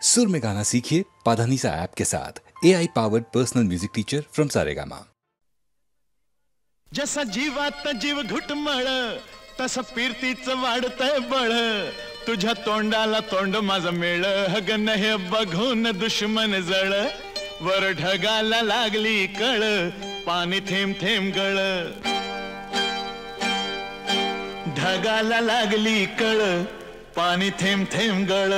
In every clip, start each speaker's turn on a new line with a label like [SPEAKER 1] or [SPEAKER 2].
[SPEAKER 1] सुर में गाना सीखिए पाधानीसा ऐप के साथ। AI powered personal music teacher from Saregama.
[SPEAKER 2] जसा जीवात जीव घुटमळ तसं पिरतीचं वाढतंय बळ, तुझ्या तोंडाला तोंड माझं मेळ, हगन हे बघून दुश्मन जळ, वर ढगाला लागली कळ, पाणी थेंब थेंब गळ, ढगाला लागली कळ, पाणी थेंब थेंब गळ,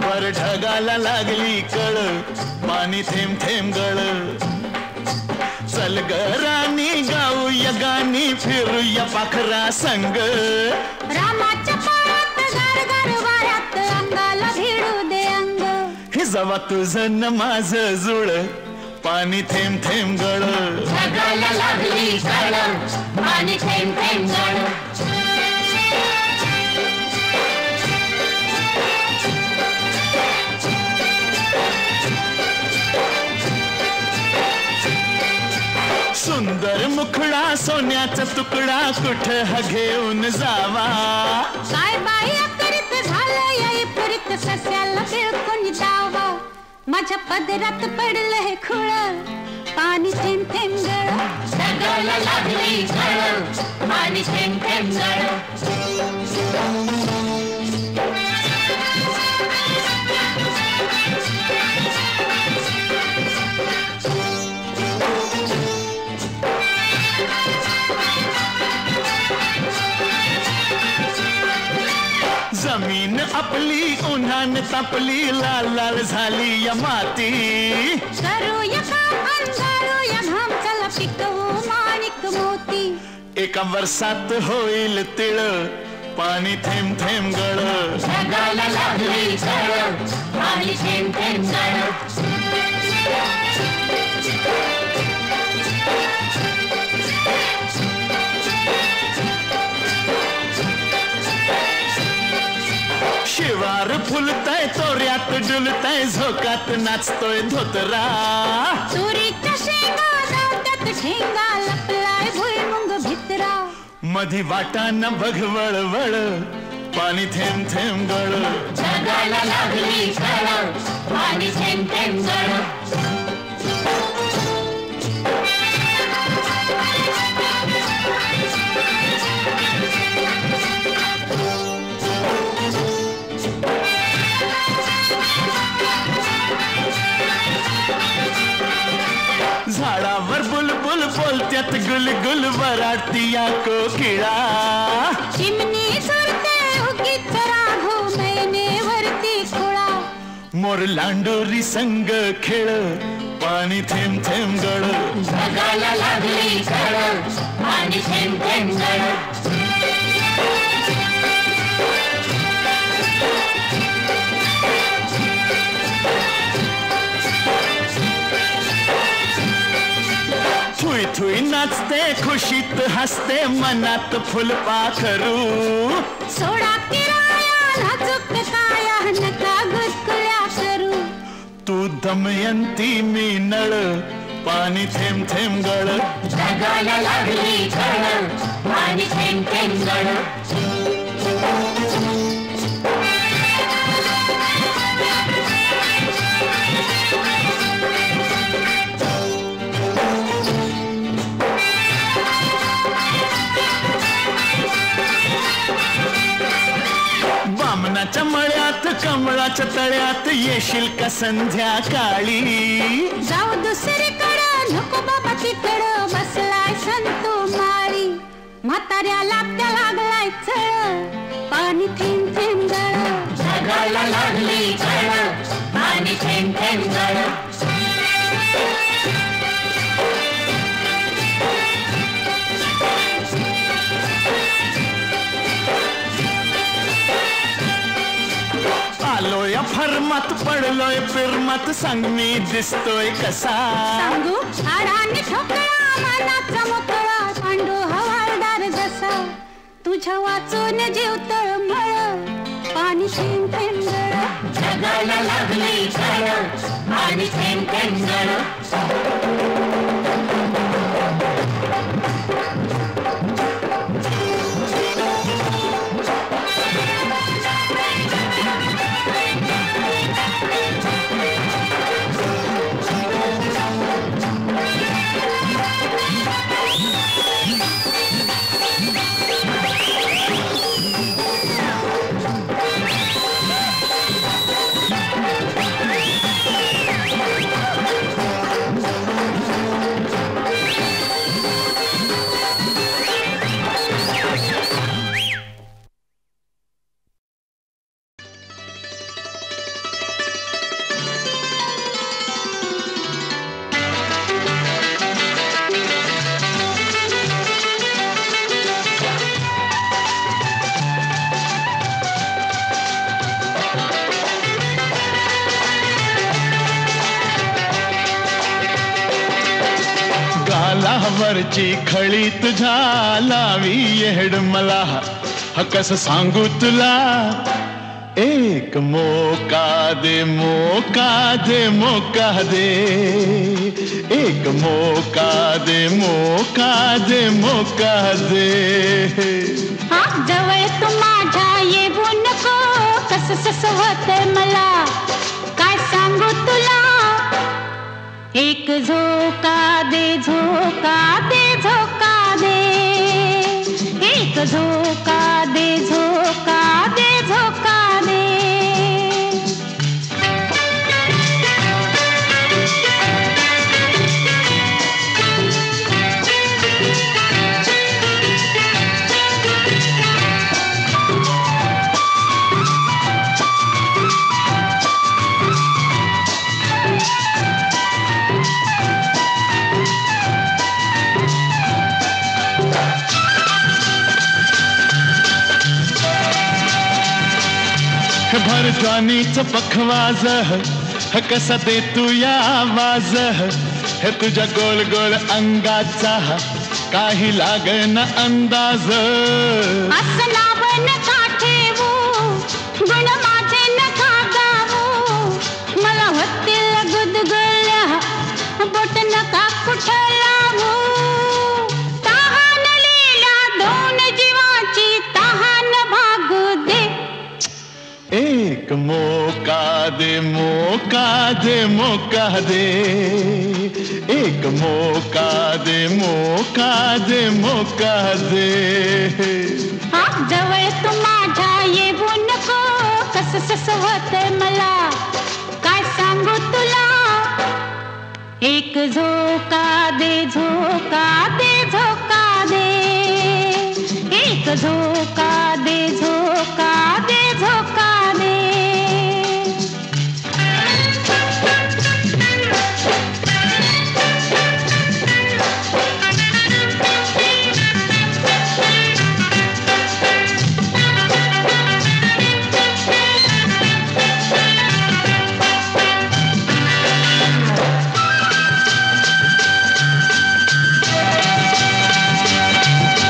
[SPEAKER 2] वर ढगाला लागली कळ, पाणी थेंब थेंब गळ, चल ग राणी गाऊया गाणी, फिरूया पाखरा संग,
[SPEAKER 3] रामाच्या पायात गार गार वाऱ्यात अंगाला भिडू दे अंग,
[SPEAKER 2] हे जवा तुझं न माझं जुळ, पाणी थेंब थेंब गळ,
[SPEAKER 3] ढगाला लागली कळ, पाणी थेंब थेंब गळ,
[SPEAKER 2] सुंदर मुखडा सोन्याचा तुकडा, कुठं हा घेऊन जावा,
[SPEAKER 3] काय बाई करीत झालं या पुरीत, सस्याला बिळकून जावा, माझ्या पदरात पडलं हे खुळ, पाणी थेंब थेंब गळ, ढगाला लागली कळ, पाणी थेंब थेंब गळ,
[SPEAKER 2] जमीन आपली उन्हान तापली, लाल लाल झाली या माती,
[SPEAKER 3] करूया काम अंधारूया घाम, चला पिकवू माणिक मोती,
[SPEAKER 2] एका वर्षात होईल तिळ, पाणी थेंब थेंब गळ,
[SPEAKER 3] ढगाला लागली कळ, पाणी थेंब थेंब गळ,
[SPEAKER 2] शिवार फुलतय तोऱ्यात डुलतय, झोकात नाचतोय धोतरा,
[SPEAKER 3] तुरीच्या शेंगा जात्यात ठेंगा, लपलाय भुईमुंग भितरा,
[SPEAKER 2] मधी वाटाना बघ वळवळ, पाणी थेंब थेंब गळ,
[SPEAKER 3] ढगाला लागली कळ, पाणी थेंब थेंब गळ,
[SPEAKER 2] झाडावर बुलबुल बोलत्यात गुलगुल, वराडती या कोकिळा,
[SPEAKER 3] चिमणी सुरते उगीच राघो, मैनेवरती खुळा,
[SPEAKER 2] मोर लांडोरी संग खेळ, पाणी थेंब थेंब गळ,
[SPEAKER 3] ढगाला लागली कळ, पाणी थेंब थेंब गळ,
[SPEAKER 2] थुई थुई नाचते खुशीत हसते, मनात फुलपाखरू,
[SPEAKER 3] सोडा किराया नाजूक काया, नका गुदकुळ्या करू,
[SPEAKER 2] तू दमयंती मी नळ, पाणी थेंब थेंब गळ,
[SPEAKER 3] ढगाला लागली कळ, पाणी थेंब थेंब गळ,
[SPEAKER 2] बामणाच्या मळ्यात कमळाच्या तळ्यात, येशील का संध्याकाळी,
[SPEAKER 3] जाऊ दुसरीकडं नको बाबा तिकडं, बसलाय संतो माळी, म्हाताऱ्याला त्या लागलाय चळ, पाणी थेंब थेंब गळ, ढगाला लागली कळ, पाणी थेंब थेंब गळ,
[SPEAKER 2] आलोय फरमात पडलोय फिरमात, सांग मी दिसतोय कसा,
[SPEAKER 3] सांगू हाडाने ठोकळा, मनाचा मोकळा, पांडू हवालदार जसा, तुझ्या वाचून जीव तळमळ, पाणी थेंब थेंब गळ, ढगाला लागली कळ, पाणी थेंब थेंब गळ,
[SPEAKER 2] गालावरची खळी तुझ्या लावी येड मला कस सांगू तुला एक मोका दे मोका दे मोका दे एक मोका दे मोका दे मोका दे
[SPEAKER 3] जवळ तू माझ्या येऊ नको कस सस होतंय मला काय सांगू तुला एक झोका दे झोका दे झोका दे एक झोका दे झोका दे झोका दे
[SPEAKER 2] भर ज्वानीच पखवाज कसा दे तू या आवाज हे तुझ्या गोल गोल अंगाचा काही लागन अंदाज
[SPEAKER 3] असं नाव नका ठेवू गुण माझे नका गावू मला होतील गुदगुल्या बोट नका कुठं लावू तहानलेल्या दोन जीवाची तहान भागू दे
[SPEAKER 2] एक मोका दे मोका दे मोका दे एक मोका दे मोका दे मोका दे
[SPEAKER 3] जवळ तू माझ्या येऊ नको कस सस होतंय मला काय सांगू तुला एक झोका दे झोका दे झोका दे एक झोका दे झोका दे झोका दे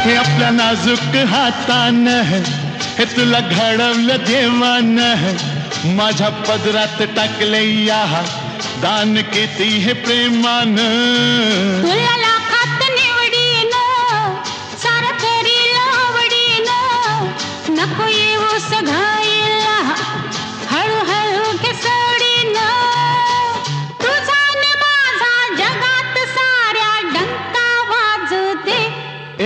[SPEAKER 2] हे आपल्या नाजूक हातानं हे तुला घडवलं देवानं माझ्या पदरात टाकले या दान किती हे प्रेमानं
[SPEAKER 3] तुला लाखात निवडीनं सारं करील आवडीनं नको येऊ सघाईला हळूहळू घे सोडीनं तुझा न माझा जगात साऱ्या डंका वाजू दे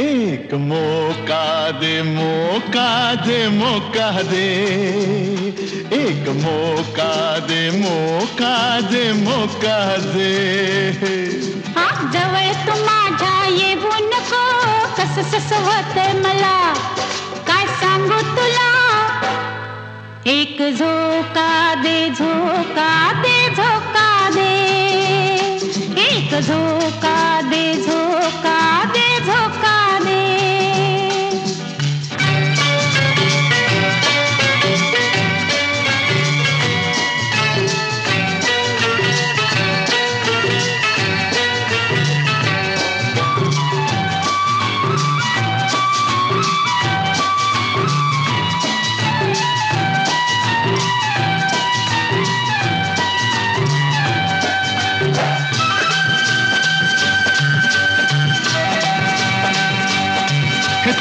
[SPEAKER 2] एक मोका दे मोका दे मोका दे एक मोका दे मोका दे मोका दे
[SPEAKER 3] जवळ तू माझ्या येऊ नको कस सस होतंय मला काय सांगू तुला एक झोका दे झोका दे झोका दे एक झोका दे झोका दे झोका दे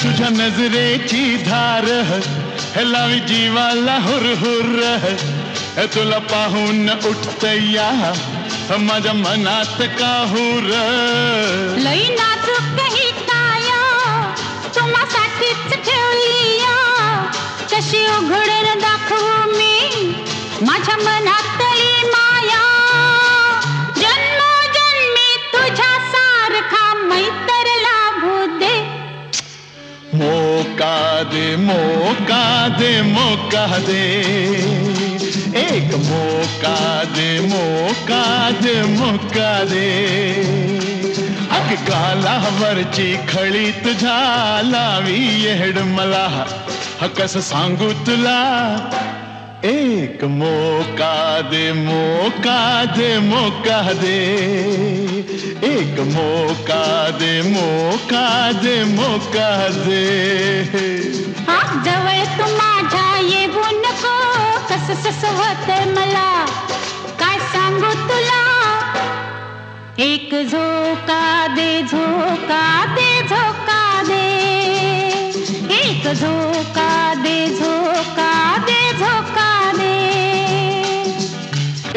[SPEAKER 2] तुझ्या नजरेची धार हे लावी जीवाला हुरहुर हे तुला पाहून उठतया माझ्या मनात काहूर
[SPEAKER 3] लई नाजूक ही काया तुम्हासाठीच ठेवलीया कशी उघडून दाखवू मी माझ्या मनातली माया जन्मोजन्मी तुझ्या सारखा मैत्र लाभू दे
[SPEAKER 2] मोका दे मोका दे मोका दे एक मोका दे मोका दे मोका दे अग गालावरची खळी तुझ्या लावी येड मला कस सांगू तुला एक मोका दे मौका दे मौका दे, एक मौका दे मौका दे मौका दे.
[SPEAKER 3] जवळ तू माझ्या येऊ नको, कसं होतंय मला काय सांगू तुला. एक झोका दे झोका दे झोका दे, एक झोका दे झोका दे झोका दे.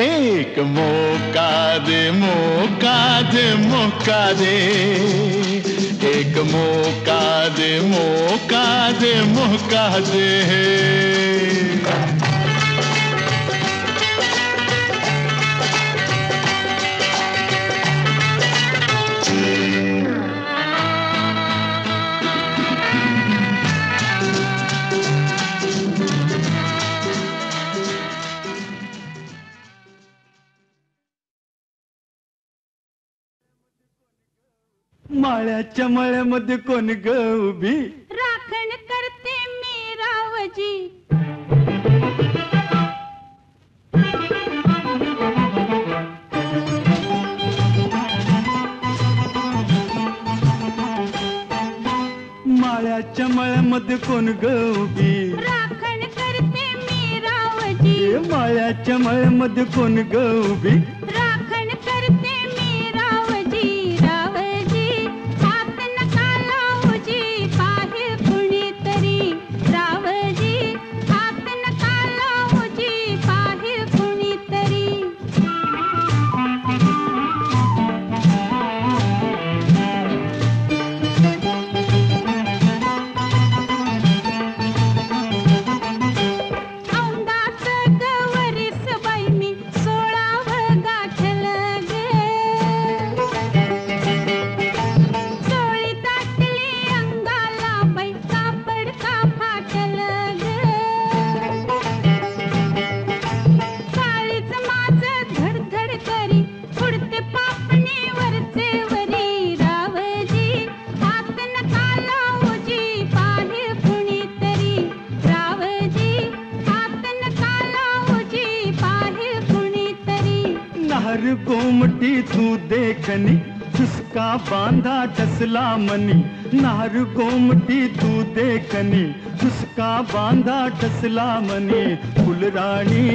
[SPEAKER 2] एक मौका दे मौका दे मौका दे, एक मौका दे मौका दे मौका दे. माळ्याच्या मळ्यामध्ये कोण ग उभी,
[SPEAKER 3] राखण करते मी रावजी.
[SPEAKER 2] माळ्याच्या मळ्यामध्ये कोण ग उभी,
[SPEAKER 3] राखण करते मी रावजी.
[SPEAKER 2] माळ्याच्या मळ्यामध्ये कोण ग उभी,
[SPEAKER 3] राखण करते मी रावजी. रावजी हात नका लावूजी, पाहे कुणीतरी. रावजी हात नका लावूजी, पाहे कुणीतरी. औंदाचं गवरीस बाई मी 16वं गाठलं ग. चोळी दाटली अंगाला बाई, कापड का फाटलं ग. काळीच माझं धडधड करी, उडते पापणी वरचे वरी. रावजी हात नका लावूजी, पाहे कुणीतरी. रावजी हात नका लावूजी, पाहे कुणीतरी.
[SPEAKER 2] नार गोमटी तू देखनी, चुसका बांधा ठसला मनी. नार गोमटी तू देखनी, चुसका बांधा ठसला मनी. फुलराणी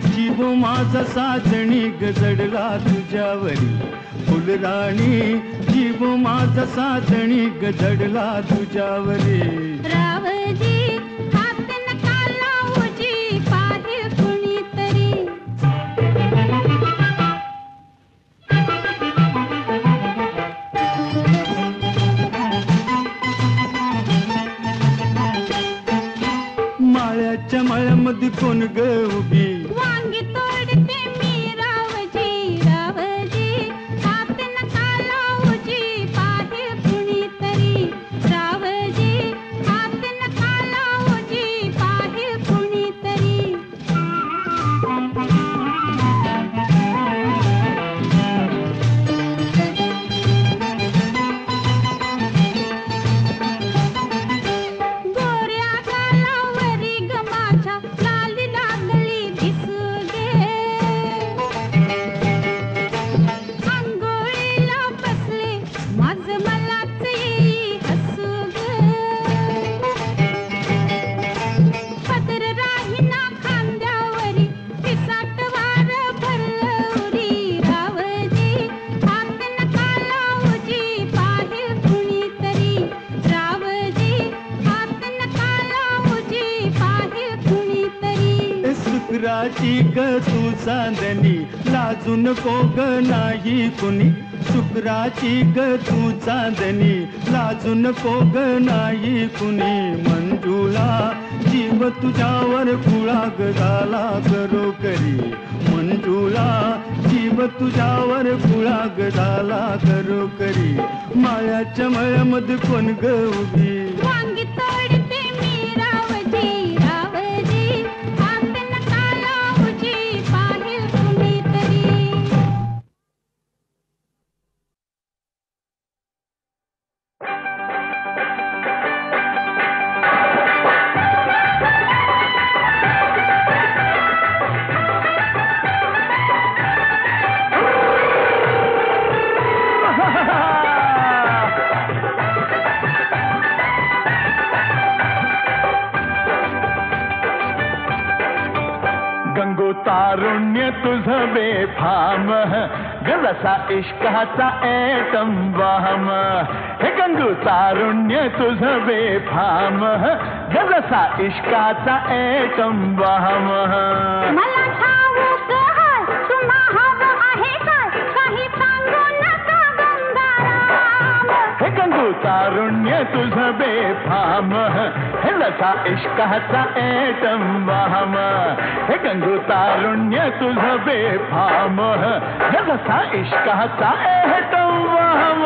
[SPEAKER 2] जीव माझा साजणी गजडला तुझ्यावरी. फुलराणी जीव माझा साजणी गजडला तुझ्यावरी.
[SPEAKER 3] रावजी हात नका लावूजी, पाहे कुणीतरी.
[SPEAKER 2] माळ्याच्या मळ्यामध्ये कोण ग उभी,
[SPEAKER 3] वांगी तोडते मी रावजी. रावजी हात नका लावूजी, पाहे कुणीतरी. रावजी हात नका लावूजी, पाहे कुणीतरी. गोऱ्या गालावरी ग माझ्या लाली लागली दिसू गे. अंघोळीला बसले माझ मलाच येई हसू ग. पदर राहीना खांद्यावरी, पिसाट वार भरलं उरी. रावजी हात नका लावूजी, पाहे कुणीतरी. रावजी हात नका लावूजी, पाहे कुणीतरी.
[SPEAKER 2] शुक्राची ग तू चांदणी, लाजू नको ग नाही कुणी. शुक्राची ग तू चांदणी, लाजू नको ग नाही कुणी. मंजुळा जीव तुझ्यावर कुळा ग झाला करो करी. मंजुळा जीव तुझ्यावर कुळा ग झाला करो करी. माळ्याच्या मळ्यामध्ये कोण ग उभी,
[SPEAKER 3] वांगी तोडते मी रावजी. रावजी हात नका लावूजी, पाहे कुणीतरी.
[SPEAKER 2] गंगो तारुण्य तुझं बेफाम गलसा इश्काचा एटम वाहम हे गंगो तारुण्य तुझं बेफाम गलसा इश्काचा एटम वाहम
[SPEAKER 3] मला ठाऊक हाय तुम्हा हवं आहे काय काही सांगू नका गंगाराम
[SPEAKER 2] हे गंगो तारुण्य तुझं बेफाम हे लसा इश्काचा एटम वाहम हे गंगो तारुण्य तुझं बेफाम हे लसा इश्काचा एटम वाहम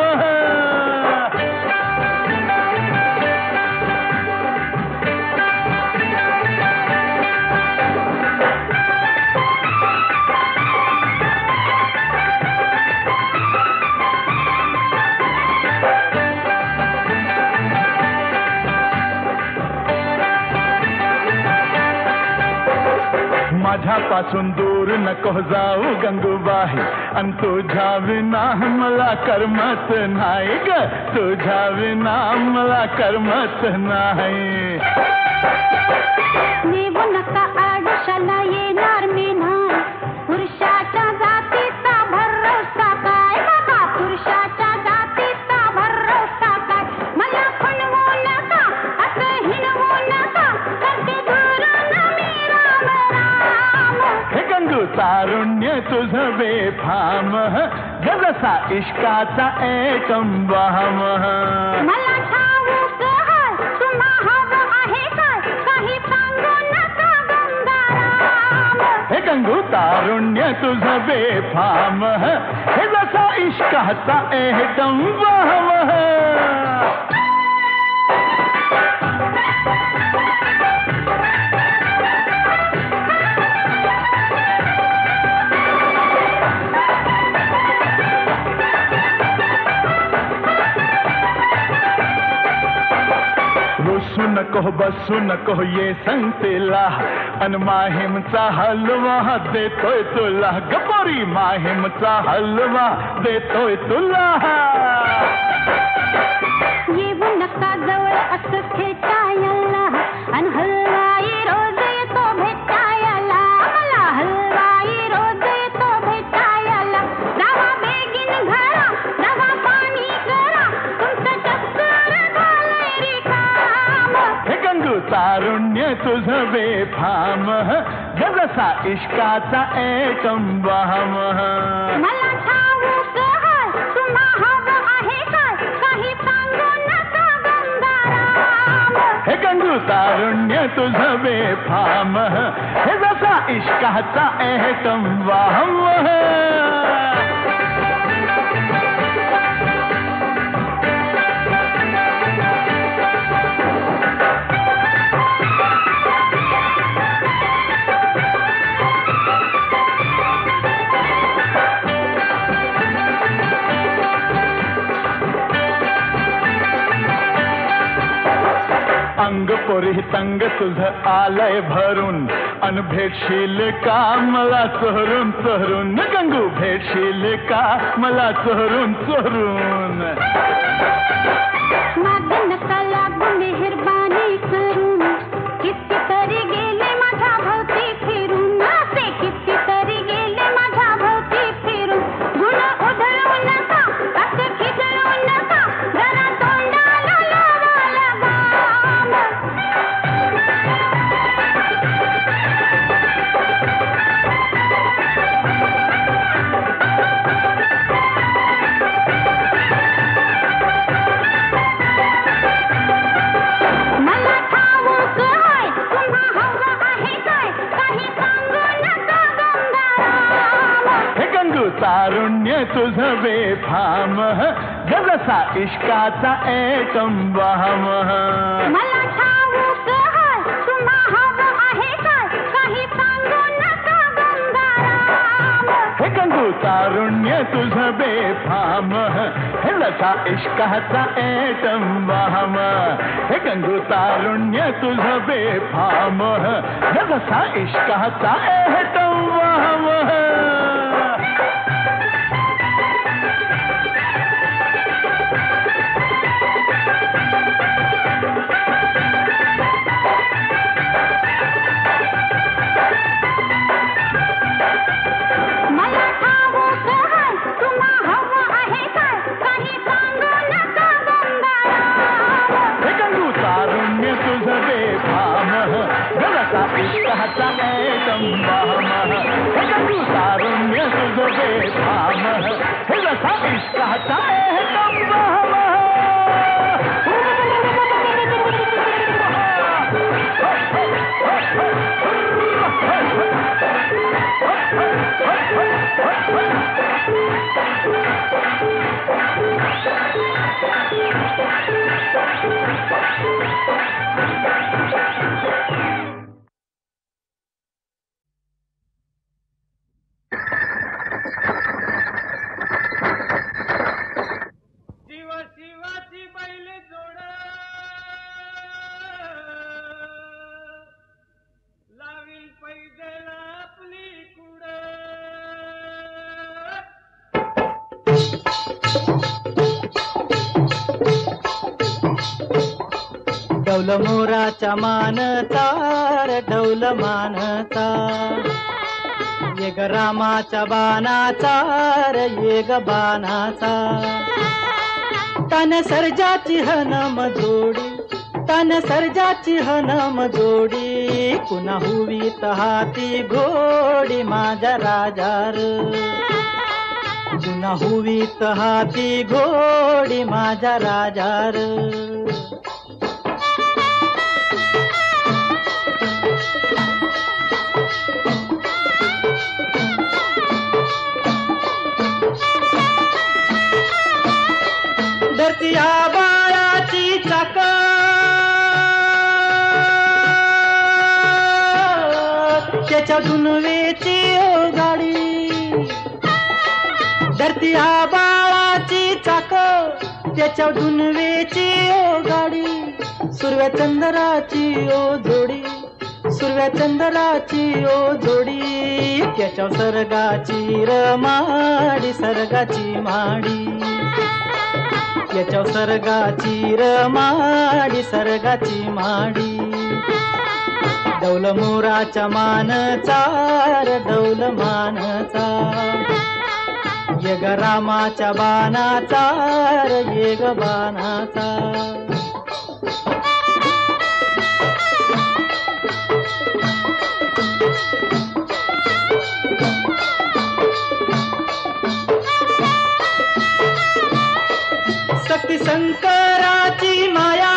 [SPEAKER 2] माझ्यापासून दूर नको जाऊ गंगूबाई आणि तुझ्या विना मला करमत नाही ग तुझ्या विना मला करमत नाही
[SPEAKER 3] नेऊ नका आडशाला येणार मी नाही पुरुषाच्या जातीचा भरोसा काय बघा पुरुषाच्या जातीचा भरोसा काय मला फणवू नका असं हिणवू नका करते दुरून मी राम राम
[SPEAKER 2] हे गंगू तारुण्य तुझं बेफाम जसा इश्काचा एकम वाहम
[SPEAKER 3] मला ठाऊक हाय तुम्हा हवं आहे काय काही सांगू नका गंगाराम
[SPEAKER 2] हे गंगू तारुण्य तुझं बेफाम हे जसा इश्काचा एकम वाहम बसू नको बसू नको ये संगतीला अन माहीमचा हलवा देतोय तुला गपोरी माहीमचा हलवा देतोय तुला
[SPEAKER 3] येऊ नका जवळ असं खेटायला अन हलवाई रोज येतो भेटायला मला हलवाई रोज येतो भेटायला जावा बेगीन घरा जावा पाणी करा तुमचं चक्कर झालंय रिकाम
[SPEAKER 2] हे गंगू तारुण्य तुझं बेफाम जसा इश्काचा एकम वाहम
[SPEAKER 3] मला ठाऊक हाय तुम्हा हवं आहे काय काही सांगू नका गंगाराम
[SPEAKER 2] हे गंगू तारुण्य तुझं बेफाम हे जसा इश्काचा एकम वाहम अंग पोरी तंग तुझं आलय भरून अन भेटशील का मला चोरून चोरून गंगू भेटशील का मला चोरून चोरून
[SPEAKER 3] माग नका लागू मेहरबानी करून कितीतरी गेले माझ्या भोवती फिरून असे कितीतरी गेले माझ्या भोवती फिरून गुण उधळू नका असं खिदळू नका जरा तोंडाला लावा लगाम मला ठाऊक हाय तुम्हा हवं आहे काय काही सांगू नका गंगाराम
[SPEAKER 2] हे गंगू तारुण्य तुझं बेफाम जसा इश्काचा एकम वाहम
[SPEAKER 3] मला ठाऊक हाय तुम्हा हवं आहे काय काही सांगू नका गंगाराम
[SPEAKER 2] हे गंगू तारुण्य तुझं बेफाम हे लसा इश्काचा एकम वाहम हे गंगू तारुण्य तुझं बेफाम हे लसा इश्काचा एकम वाहम संभाम तू तारुण्य तुझ बेथाम हे जसा इष्टाचा संभाम
[SPEAKER 4] डौल मोराच्या मानता डौल मानता ये ग रामाच्या बाणाचा ये ग बाणाचा तन सर्जाची हनम जोडी तन सर्जाची हनम जोडी पुन्हा हुवीत हाती घोडी माझ्या राजार पुन्हा हुवीत हाती घोडी माझ्या राजार धरतीया बाळाची चाक त्याच्या दुनवेची गाडी धरतीया बाळाची चाक त्याच्या दुनवेची गाडी सुरव्या चंद्राची ओ जोडी सुरव्या चंद्राची ओ जोडी त्याच्या सर्गाची रमाडी सर्गाची माडी याच्या सर्गाची रमाडी सर्गाची माडी डौल मोराच्या मानचा डौल मानचा ये ग रामाच्या बाणाचा ये ग बाणाचा शक्ती शंकराची माया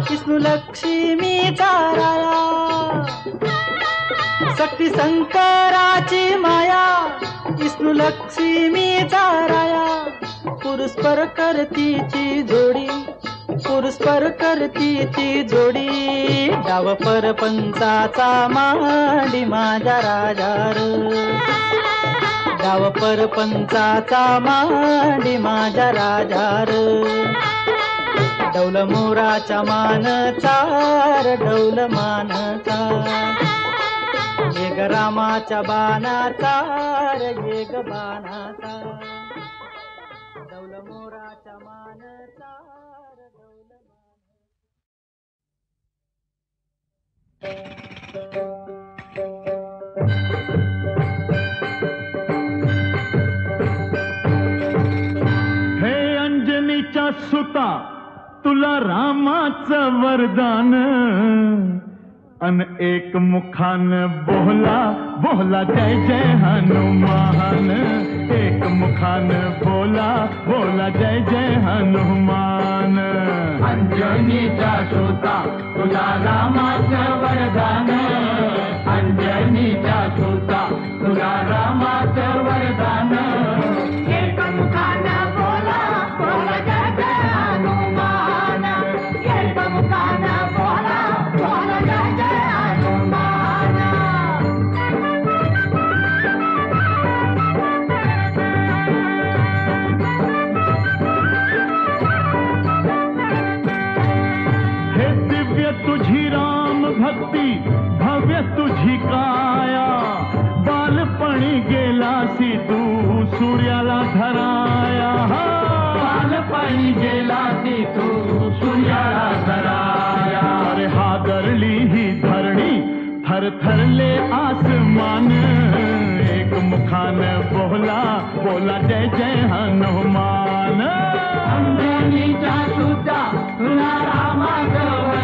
[SPEAKER 4] विष्णू लक्ष्मीचा राया शक्ती शंकराची माया विष्णू लक्ष्मीचा राया पुरुषपर करतीची जोडी पुरुषपर करतीची जोडी डाव परपंचाचा मांडी माझ्या राजार डाव परपंचाचा मांडी माझ्या राजार डौल मोराच्या मानचा डौल मानचा ये ग रामाच्या बाणाचा ये ग बाणाचा डौल मोराच्या मानचा डौल
[SPEAKER 2] हे अंजनीच्या सुता तुला रामाचं वरदान अन एक मुखान बोला बोला जय जय हनुमान एक मुखान बोला बोला जय जय हनुमान अंजनीचा सुता तुला रामाचं वरदान अंजनीचा सुता तुला रामाचं वरदान एक मुखान बोला बोला जय जय हनुमान एक मुखान बोला बोला जय जय तुझी राम भक्ती भव्य तुझी काया बालपणी गेलासी तू सूर्याला धराया बालपणी गेलासी तू सूर्याला धराया अरे हादरली ही धरणी थरथरले आसमान एक मुखान बोला बोला जय जय हनुमान अंजनीचा सुता तुला रामाचं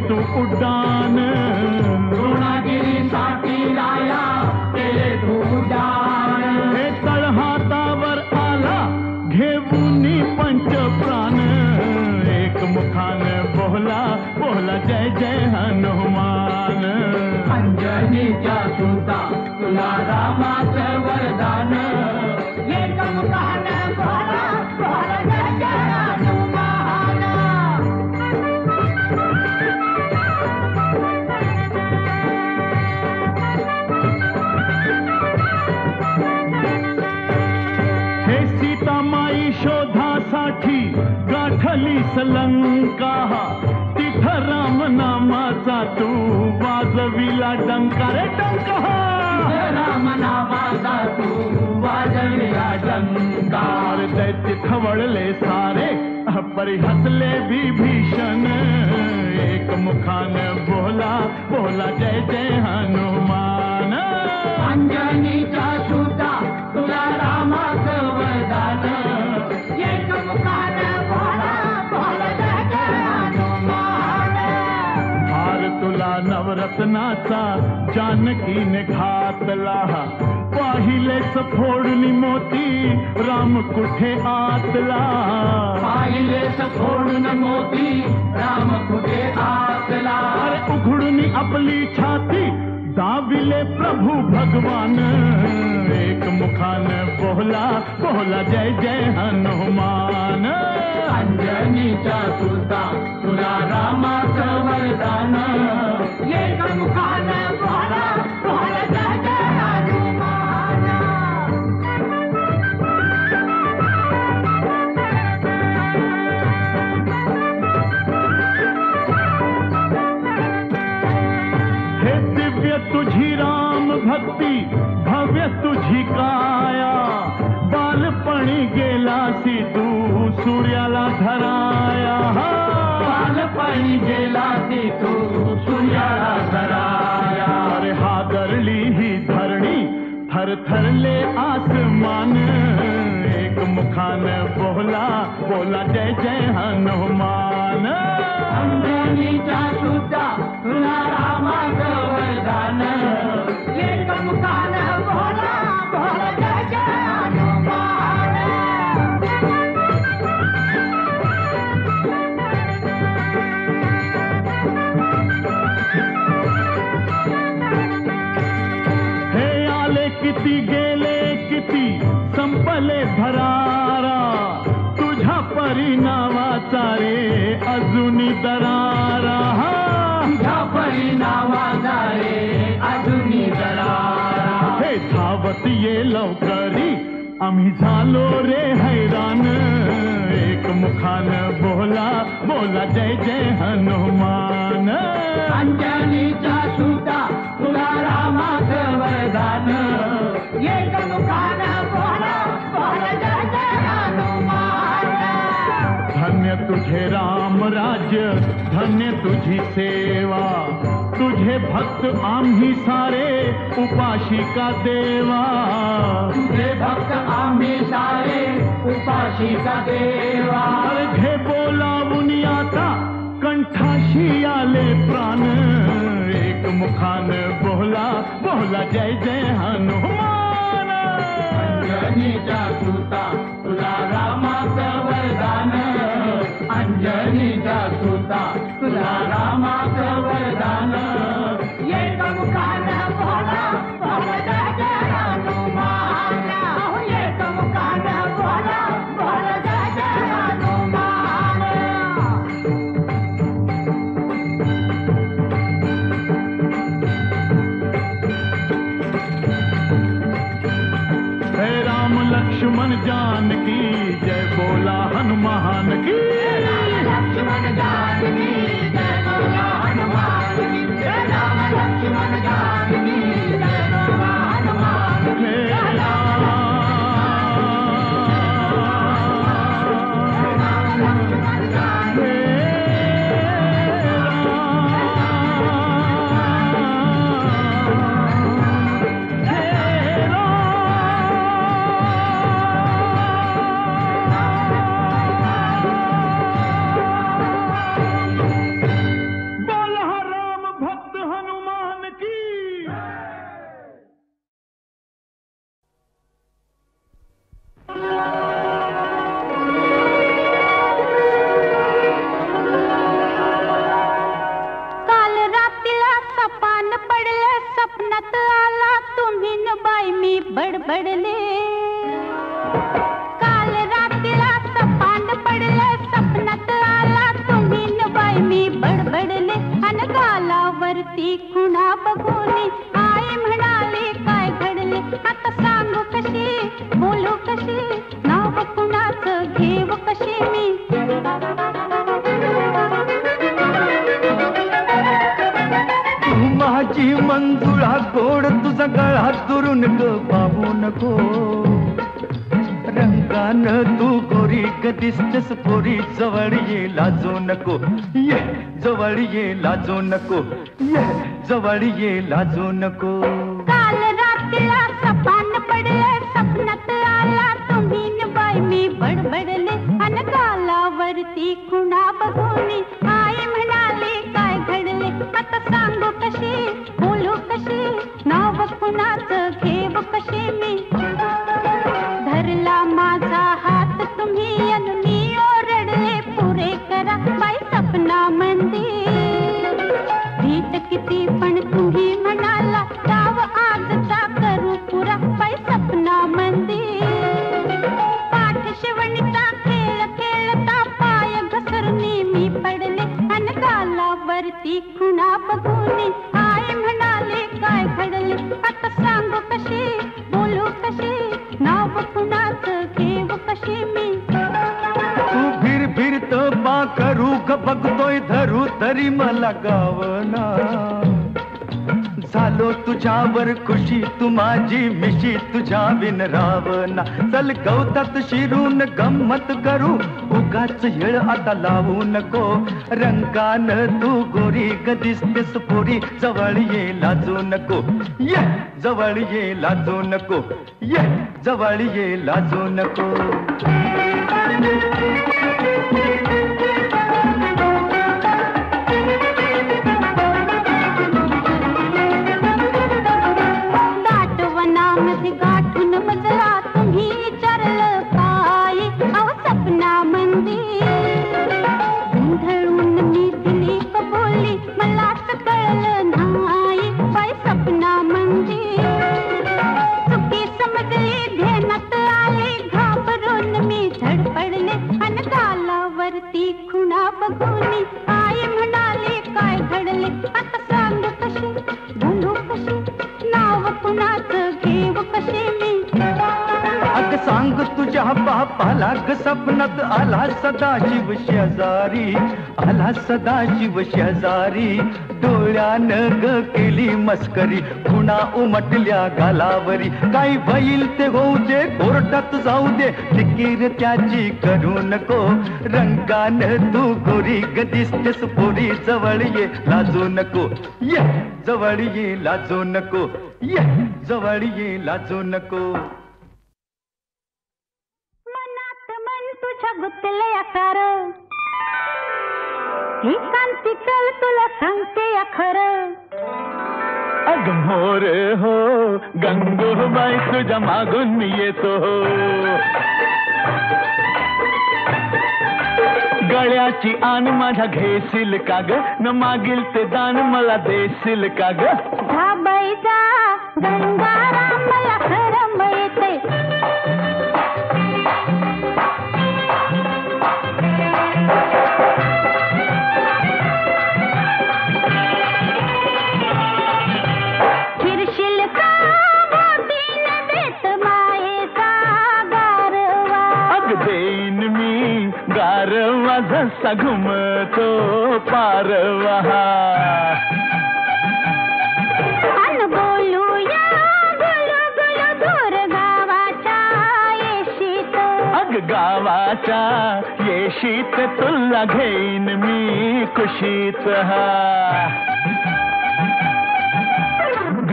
[SPEAKER 2] तू उड्डाण
[SPEAKER 4] द्रोणागिरीसाठी राया केले तू उड्डाण.
[SPEAKER 2] हे तळहातावर आला घेऊन पंच प्राण एक मुखान बोला बोला जय जय हनुमान.
[SPEAKER 4] अंजनीच्या सुता तुला रामाचं वरदान एक मुखान बोला बोला जय जय हनुमान.
[SPEAKER 2] हे सीतामाई शोधासाठी गाठली लंका तिथं राम नामाचा तू वाजविला डंका रे डंका.
[SPEAKER 4] राम नामाचा तू वाजविला डंका.
[SPEAKER 2] दैत्य खवळले सारे परी हसले विभीषण एक मुखान बोला बोला जय जय हनुमान.
[SPEAKER 4] अंजनीच्या सुता तुला रामाचं वरदान एक मुखान बोला बोला जय जय हनुमान.
[SPEAKER 2] हार तुला नवरत्नाचा जानकीने घातला पाहिले फोडणी मोती राम कुठे आतला.
[SPEAKER 4] पाहिले फोडून मोती राम कुठे आतला.
[SPEAKER 2] अरे उघडून आपली छाती दाविले प्रभू भगवान एक मुखान बोला बोला जय जय हनुमान.
[SPEAKER 4] अंजनीच्या सुता तुला रामाचं वरदान एक मुखान बोला बोला जय जय हनुमान.
[SPEAKER 2] हे दिव्य तुझी राम भक्ती भव्य तुझी काया बालपणी गेलासी तू सूर्याला धराया.
[SPEAKER 4] बालपणी गेला ती तू सूर्याला धराया.
[SPEAKER 2] अरे हादरली ही धरणी थरथरले आसमान एक मुखान बोला बोला जय जय हनुमान.
[SPEAKER 4] अंजनीच्या सुता तुला रामाचं वरदान एक मुखान बोला बोला जय जय हनुमान.
[SPEAKER 2] हे आले किती गेले किती संपले भरारा तुझ्या परिणामाचा रे अजूनी दरारा.
[SPEAKER 4] तुझ्या परिणामाचा रे अजूनी दरारा.
[SPEAKER 2] हे धावत ये लवकरी आम्ही झालो रे हैराण एक मुखान बोला बोला जय जय हनुमान.
[SPEAKER 4] अंजनीच्या सुता तुला रामाचं वरदान एक मुखान बोला बोला जय जय हनुमान.
[SPEAKER 2] धन्य तुझे राम राज्य धन्य तुझी सेवा तुझे भक्त आम्ही सारे उपाशिका देवा.
[SPEAKER 4] तुझे भक्त आम्ही सारे उपाशिका देवा.
[SPEAKER 2] घे बोलावून आता कंठाशी आले प्राण एक मुखान बोला बोला जय जय हनुमान.
[SPEAKER 4] अंजनीच्या सुता तुला रामाचं वरदान अंजनीच्या सुता तुला रामाचं वरदान एक मुखान बोला बोला जय जय हनुमान. एक मुखान बोला बोला जय जय हनुमान.
[SPEAKER 2] हे राम लक्ष्मण जान
[SPEAKER 3] सपान पडलं सपनात आला तुम्ही न बाई मी बडबडले. काल रात्रीला सपान पडलं सपनात आला तुम्ही न बाई मी बडबडले. अन गालावरती खुणा बघून आई म्हणाली काय घडले. आता सांगू कशी बोलू कशी नाव कुणाचं घेऊ कशी मी.
[SPEAKER 5] माझी मंजुळा गोड तुझा गळा दुरून ग बाबू नको. रंगानं तू गोरी ग दिसतेस पोरी जवळ ये लाजू नको. ये जवळ ये लाजू नको. ये जवळ ये लाजू नको.
[SPEAKER 3] काल रात्रीला सपान पडलं सपनात आला तुम्ही न बाई मी बडबडले. अन गालावरती खुणा बघून आई म्हणाली काय घडले. आता सांगू कशी बोलू कशी नाव कुणाचं घेऊ कशी मी. धरला माझा हात तुम्ही अन मी ओरडले पुरे करा बाई सपना मंदिर. भीत किती पण तुम्ही म्हणाला गाव आजचा करू पुरा बाई सपना मंदिर. पाठ शिवणीचा खेळ खेळता पाय घसरणी मी पडले. अन गालावरती खुणा बघून आई म्हणाले काय घडले. आता सांगू कशी बोलू कशी नाव कुणाचं घेऊ कशी मी.
[SPEAKER 5] तू फिरत बा करू ग बघतोय धरू तरी मला गावना. झालो तुझ्यावर खुशी तू माझी मिशी तुझ्या बिन रावना. चल गवतात शिरून गंमत करू उगाच येळ आता लावू नको. रंगान तू गोरी ग दिसतेस पोरी जवळ ये लाजू नको. ये जवळ ये लाजू नको. ये जवळ ये लाजू नको.
[SPEAKER 3] दाटवनामध्ये गाठून मजला तुम्ही विचारलं काय अहो सपना मंदिर. गोंधळून मी दिली कबोली मलाच कळलं नाही बाई सपना मंदिर. चुकी समजली ध्यानात आले घाबरून मी धडपडले. अन गालावरती खुणा बघून आई म्हणाली काय घडले. आता सांगू कशी बोलू कशी नाव कुणाचं घेऊ कशी मी.
[SPEAKER 5] अग सांग तुझ्या बापाला ग सपनात आला सदाशिव शेजारी. आला सदाशिव शेजारी. डोळ्यानं ग केली मस्करी खुणा उमटल्या गालावरी. काही भईल ते होऊ दे कोर्टात जाऊ दे फिकीर त्याची करू नको. रंगानं तू गोरी ग दिसतेस पोरी जवळ ये लाजू नको. ये जवळ ये लाजू नको. ये जवळ ये लाजू नको.
[SPEAKER 3] मनात मन तुझ्या गुंतलया सारं ही कांती कल तुला सांगते या खरं.
[SPEAKER 2] अग मोरे हो गंगूबाई तुझ्या मागून मी येतो. गळ्याची आन माझ्या घेशील का ग न मागील ते दान मला देशील का ग.
[SPEAKER 3] जा बाई जा गंगाराम मला खरं मिळते. फिरशील का बोटीन देत मायेचा गारवा.
[SPEAKER 2] अग देईन मी गारवा जसा घुमतो पारवा.
[SPEAKER 3] अन बोलूया गुलू गुलू दूर गावाच्या येशीत.
[SPEAKER 2] अग गावाच्या येशीत तुला घेईन मी कुशीत.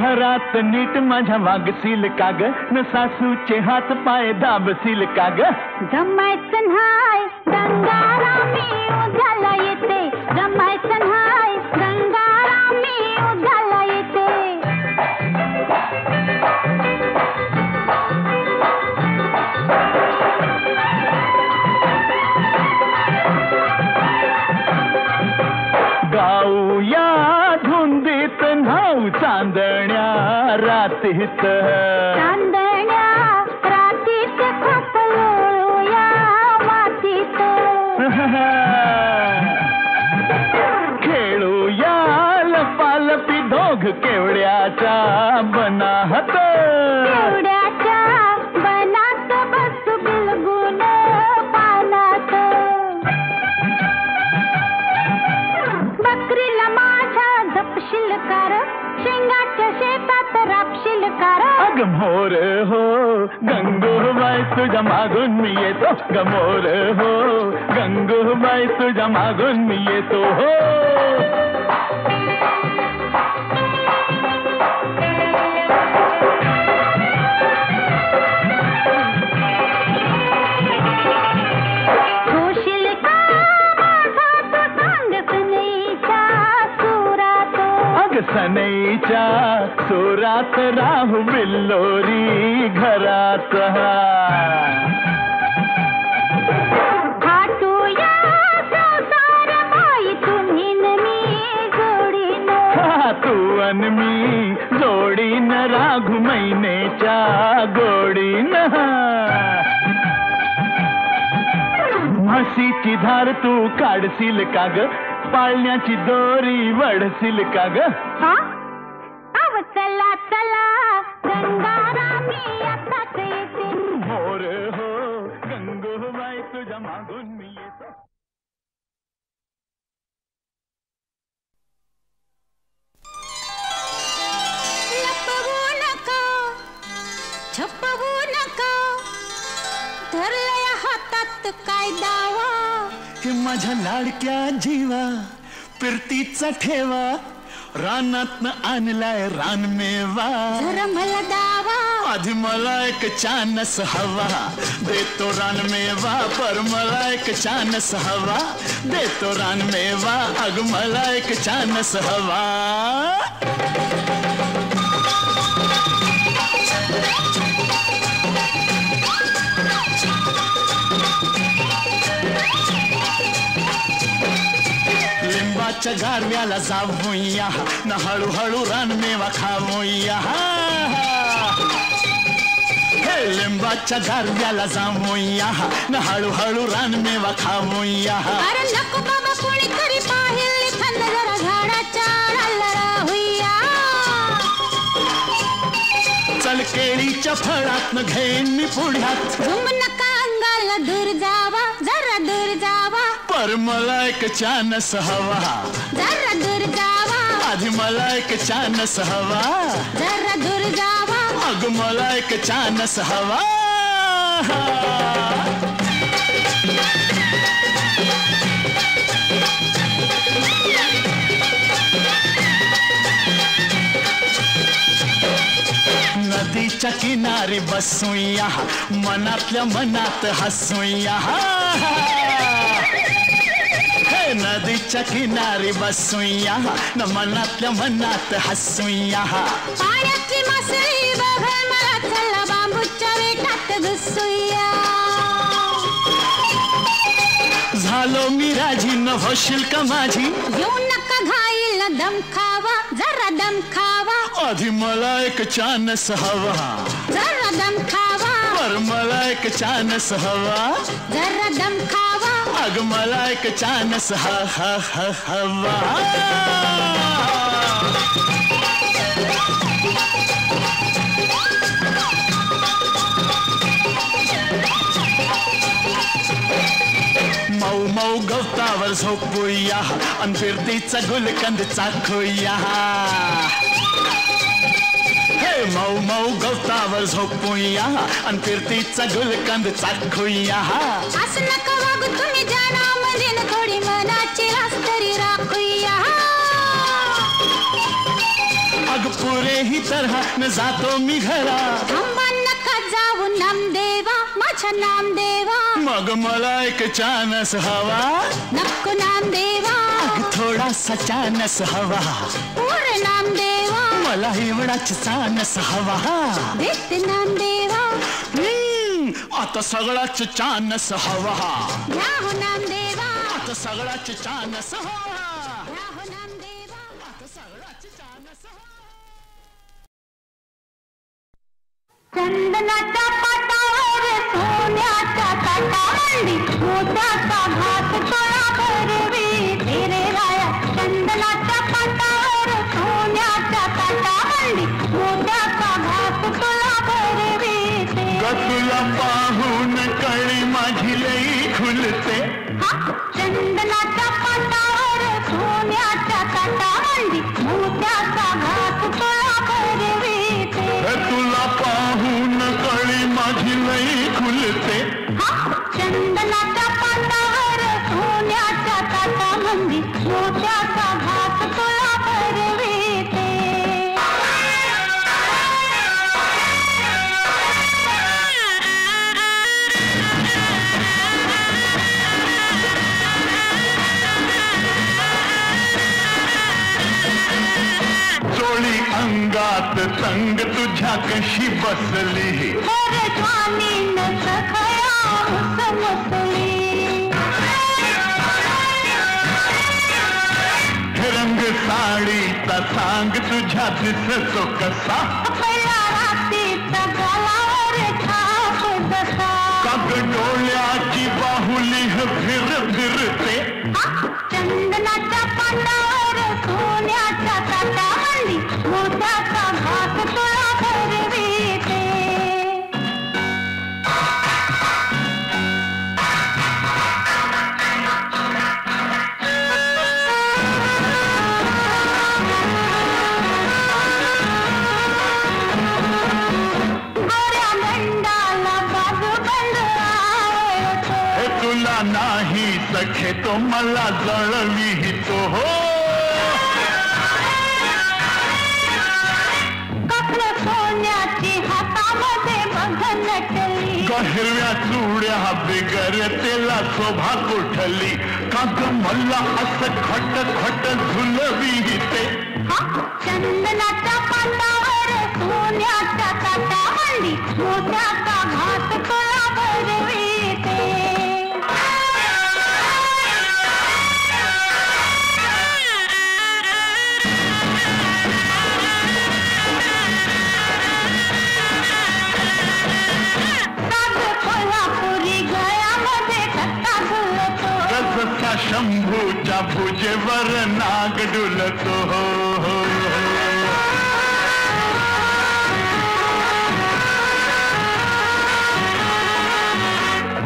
[SPEAKER 2] घरात नीट माझ्या वागशील का ग न सासूचे हात पाय दाबशील का ग.
[SPEAKER 3] जमायचं न्हाय गंगारामी उद्याला येते. जमायचं न्हाय गंगारामी उद्याला येते.
[SPEAKER 2] गाऊया धुंदीत न्हाऊ चांदण्या रातीत
[SPEAKER 3] चांदण्या रातीत खोपलोळूया मातीत
[SPEAKER 2] खेळूया लपालपी दोघ केवड्याच्या बनाहत
[SPEAKER 3] केवड्याच्या बनात बसू बिलगून पानात बकरीला माझ्या झपशील कार शेंगाच्या शेतात रापशील कार
[SPEAKER 2] अग मोर हो गंगूबाई तुझ्या मागून मी येतो ग मोर हो गंगूबाई तुझ्या मागून मी येतो हो
[SPEAKER 3] खुशील का माझा तो सांग सनईच्या सुरात
[SPEAKER 2] अग सनईच्या सुरात राहू बिल्लोरी घरात
[SPEAKER 3] थाटूया संसार बाई तुम्ही न मी जोडीनं
[SPEAKER 2] तू अन मी जोडीन राघू मैनेच्या गोडीन म्हशीची धार तू काढशील का ग पाळण्याची दोरी वडशील का ग
[SPEAKER 3] हा अव चला चला गंगारामी आताच येते
[SPEAKER 2] मोर हो गंगूबाई तुझ्या मागून मी येतो
[SPEAKER 3] लपवू नका छपवू नका धरलंय हातात काय दावा
[SPEAKER 2] हे माझ्या लाडक्या जीवा फिरतीचा ठेवा रानातनं आणलाय रानमेवा
[SPEAKER 3] जर मला दावा
[SPEAKER 2] आधी मला एक चानस हवा देतो रानमेवा पर मला एक चानस हवा देतो रानमेवा अग मला एक चानस हवा लिंबाच्या गारव्याला जाऊया न हळूहळू रानमेवा खाऊया हे लिंबाच्या गारव्याला जाऊया न हळूहळू रानमेवा खाऊया
[SPEAKER 3] अरे नको बाबा कोणीतरी पाहिल थंड जरा झाडाच्या आडाला राहूया
[SPEAKER 2] चल केळीच्या फळातनं घेईन मी पुढ्यात
[SPEAKER 3] झुम नका अंगाला दूर जावा जरा दूर जावा
[SPEAKER 2] पर मला एक चानस हवा
[SPEAKER 3] जरा दूर जावा
[SPEAKER 2] आधी मला एक चानस हवा
[SPEAKER 3] जरा दूर जावा
[SPEAKER 2] अग मला एक चानस हवा नदीच्या किनारी बसूया मनातल्या मनात हसूया हे नदीच्या किनारी बसूया न मनातल्या मनात हसूया
[SPEAKER 3] पाण्यातली मासळी बघ मला चला बांबूच्या वेटात घुसूया
[SPEAKER 2] झालो मी राजी न होशील का माझी
[SPEAKER 3] येऊ नका घाईला दम खावा जरा दम खावा
[SPEAKER 2] आधी मला एक चानस हवा
[SPEAKER 3] जरा दम खावा
[SPEAKER 2] पर मला एक चानस हवा
[SPEAKER 3] जरा दम खावा
[SPEAKER 2] अग मला एक चानस हवा मऊ मऊ गवतावर झोपूया अन फिरतीचा गुलकंद चाखूया हे मऊ मऊ गवतावर झोपूया अन फिरतीचा गुलकंद चाखूया
[SPEAKER 3] असं नका वागू तुम्ही जाण्यामध्ये न थोडी मनाची रास तरी राखूया
[SPEAKER 2] अग पुरे ही तरह न जातो मी घरा
[SPEAKER 3] थांबा नका जाऊ नामदेवा माझ्या नामदेवा
[SPEAKER 2] मग मला एक चानस हवा
[SPEAKER 3] नको नामदेवा
[SPEAKER 2] अग थोडासा चानस हवा
[SPEAKER 3] पूर्ण नामदेवा
[SPEAKER 2] मला एवढाच चानस हवा
[SPEAKER 3] देते नामदेवा
[SPEAKER 2] आता सगळाच चानस हवा
[SPEAKER 3] या हो नामदेवा
[SPEAKER 2] आता सगळाच चानस हवा
[SPEAKER 3] या हो नामदेवा
[SPEAKER 2] आता
[SPEAKER 3] चंदनाच्या पाटावर सोन्याच्या ताटावंडी मोत्याचा घास तोळा भरवी रे राया. चंदनाच्या पाटावर सोन्याच्या ताटावंडी मोत्याचा घास तोळा भरवी
[SPEAKER 2] तुला पाहून कळी माझी लई खुलते.
[SPEAKER 3] चंदनाच्या पाटावर सोन्याच्या ताटावंडी मोत्याचा घास तोळा भरवी
[SPEAKER 2] तुला पाहून कळी माझी लई खुलते.
[SPEAKER 3] चंदनाच्या पाटावर सोन्याच्या ताटावंडी मोत्याचा घास तोळा भरविते.
[SPEAKER 2] चोळी अंगात तंग तुझ्या कशी बसली.
[SPEAKER 3] ज्वानीनं सखया उसमसली.
[SPEAKER 2] रंग साडीचा सांग तुझ्या दिसतो कसा.
[SPEAKER 3] पहिल्या रात्रीचा गलावर छाप जसा.
[SPEAKER 2] काग डोळ्याची बाहुली फिर फिरते.
[SPEAKER 3] चंदनाच्या पाटावर सोन्याच्या ताटावंडी मोत्याचा घास तोळा भरविते. गोऱ्या गंडाला बाजूबंद आवडतो.
[SPEAKER 2] तुला नाही सखे तो मला जळवितो. हो
[SPEAKER 3] कपडे सोन्याची हातामध्ये बघ नटली.
[SPEAKER 2] हिरव्या चुड्या बिगर तेला शोभा कुठली. काग मला असं खट खट झुलविते.
[SPEAKER 3] चंदनाच्या पाटावर सोन्याच्या ताटावंडी मोत्याचा घास तोळा भरविते. कोल्हापुरी गळ्यामध्ये ठसका झुलतो.
[SPEAKER 2] जसा शंभूच्या भुजेवर नाग डुलतो. हो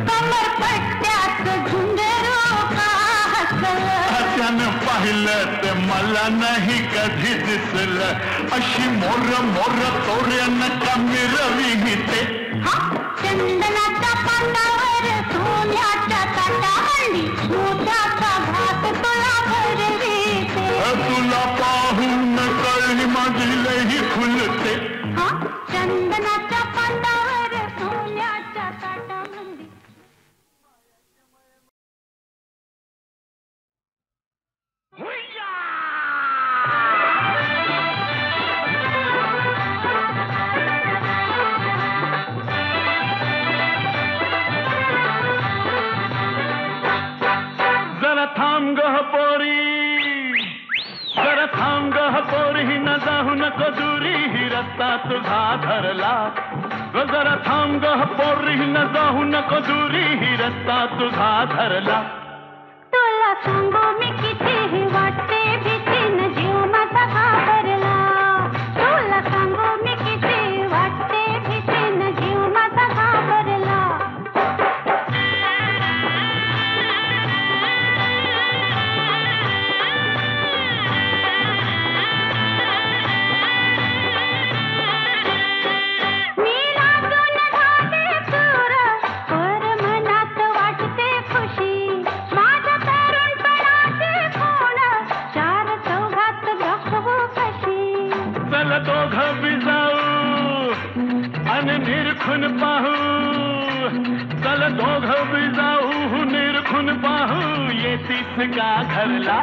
[SPEAKER 3] कमरपट्ट्यात झुंजरो का हसलं.
[SPEAKER 2] त्यानं पाहिलं ते मला नाही कधी दिसलं. अशी मोर मोर तोऱ्यानं का मिरविते.
[SPEAKER 3] चंदनाच्या पाटावर सोन्याच्या ताटावंडी मोत्याचा घास तोळा भरविते.
[SPEAKER 2] तुला पाहून कळी माझी लई खुलते.
[SPEAKER 3] चंदनाच्या पाटावर सोन्याच्या ताटावंडी.
[SPEAKER 2] जरा थांब ग पोरी, जरा थांब ग पोरी, न जाऊ नको दुरी, ही रस्ता तुझा धरला. जरा थांब ग पोरी, न जाऊ नको दुरी, ही रस्ता तुझा धरला.
[SPEAKER 3] तुला सांगू मी किती वाटते भीतीनं जीव माझा घाबरला. तुला सांगू मी किती वाटते भीतीनं जीव माझा घाबरला. मी लाजून झाले चूर, पर मनात वाटते खुशी. माझ्या तरुणपणाचे खूण चार चौघात दाखवू कशी.
[SPEAKER 2] चल दोघं बी जाऊ आणि निरखून पाहू. चल दोघं बी जाऊ निरखून पाहू, येतीस का घरला.